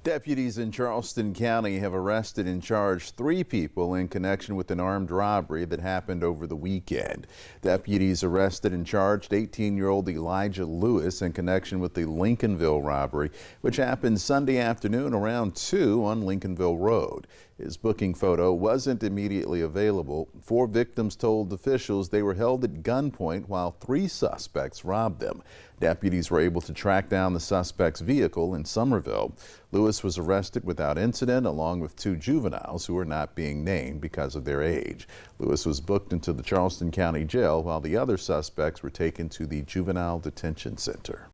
Deputies in Charleston County have arrested and charged 3 people in connection with an armed robbery that happened over the weekend. Deputies arrested and charged 18-year-old Elijah Lewis in connection with the Lincolnville robbery, which happened Sunday afternoon around 2 on Lincolnville Road. His booking photo wasn't immediately available. 4 victims told officials they were held at gunpoint while 3 suspects robbed them. Deputies were able to track down the suspect's vehicle in Somerville. Lewis was arrested without incident along with 2 juveniles who are not being named because of their age. Lewis was booked into the Charleston County Jail while the other suspects were taken to the Juvenile Detention Center.